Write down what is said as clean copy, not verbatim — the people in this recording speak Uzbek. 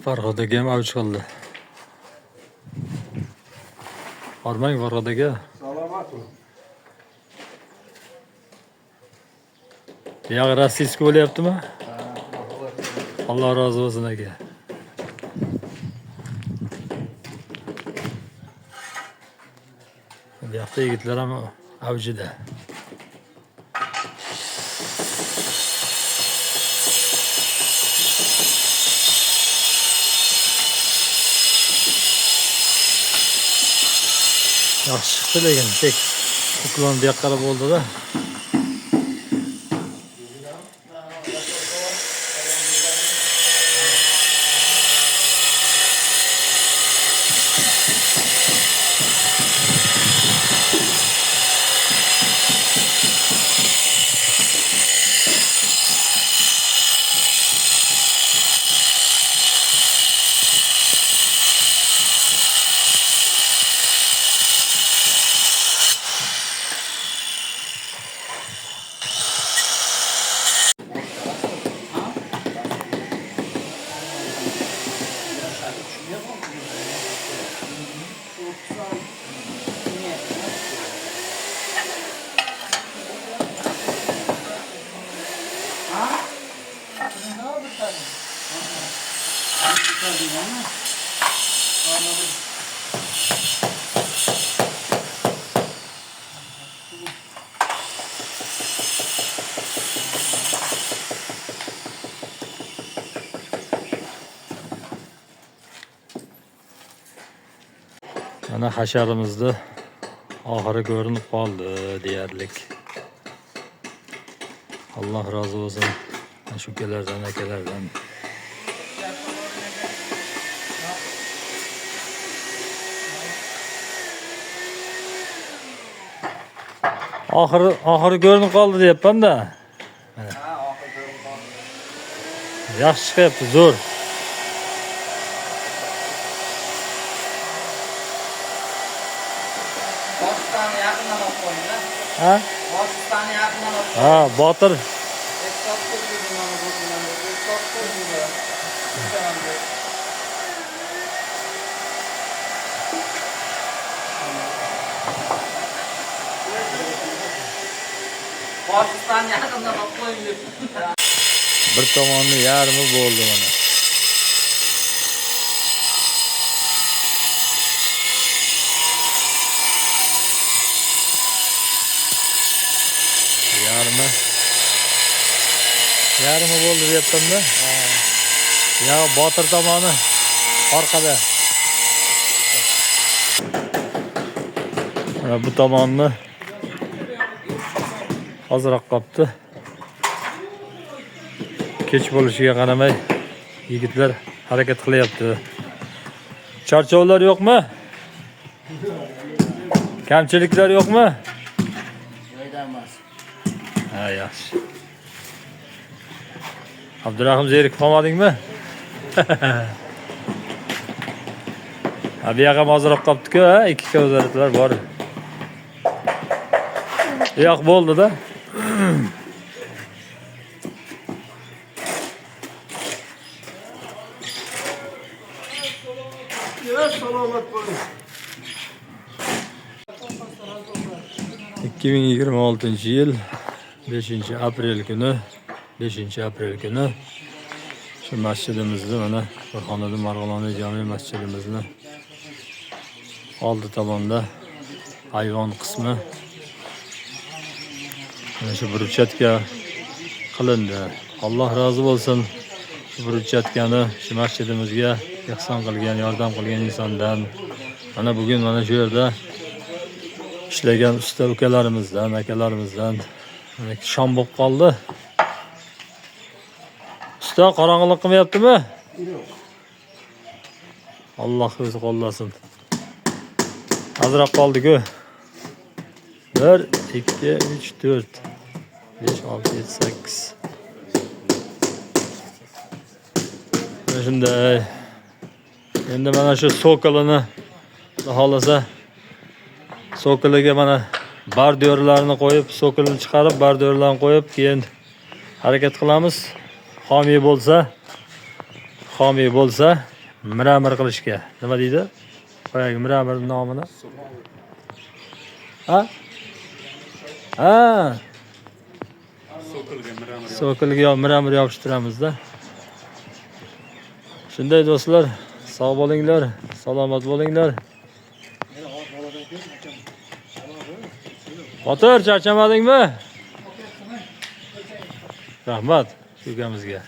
Farhod akam avj qildi. Bormang Farhod aka. Salomat bo'l. Buyog'i rossiyskiy bo'lyaptimi? Alloh rozi bo'lsin aka. Bu yoqda yigitlar ham avjida. Yaxshi chiqdi lekin tek uklon bu yoqqa qarab bo'ldi-da. Mana hasharimizni oxiri ko'rinib qoldi deyarlik. Alloh rozi bo'lsin shu ukalardan, akalardan. Oxiri ko'rinib qoldi deyapman-da. Mana. Ha, oxiri ko'rinib qoldi. Yaxshi chiqyapti, zo'r. Boshdan yaqindan olib qo'ying-da. Ha? Boshdan yaqindan olib. Ha, Botir. Eksport qildim mana bu bilan. Eksport qildim. Boshdan yaqindan olib qo'ying deb. Bir tomonni yarmi bo'ldi mana. Yarmi bo'ldi deyapman-da. Ya Botir tomoni orqada. Mana bu tomonni ozroq qolibdi. Kech bo'lishiga qaramay yigitlar harakat qilyapti. Charchovlar yo'qmi? Kamchiliklar yo'qmi? Joyda emas. Ha, yaxshi. Abdurahim zerikib qolmadingmi? Ha, bu yoq ham ozroq qolibdi-ku, ha, 2 kvadratlar bor. Bu yoq bo'ldi-da. Salomat bo'ling. 2026-yil 5-aprel kuni, 5-aprel kuni shu masjidimizni, mana Farhonada Marg'ilonli jami masjidimizni oldi tomonda ayvon qismi mana shu burchatka qilindi. Alloh rozi bo'lsin shu burchatkani shu masjidimizga ehson qilgan, yordam qilgan insondan. Mana bugun mana shu yerda ishlagan usta ukalarimizdan, akalarimizdan shom bo'lib qoldi. Usta qorong'ilik qilmayaptimi? Yo'q. Alloh o'zi qo'llasin. Azroq qoldi-ku. 1 2 3 4 5 6 7 8. Mana shunday. Endi mana shu sokolini xohlasa sokoliga mana bardyorlarni qo'yib, sokolini chiqarib, bardyorlarni qo'yib, keyin harakat qilamiz. Xomiy bo'lsa miramir qilishga. Nima deydi? Boyagi miramir nomini. Ha? Ha. So'kilga miramir yopishtiramizda. Shunday do'stlar, sog' bo'linglar, salomat bo'linglar. Botir, charchamadingmi? Rahmat shu ukamizga.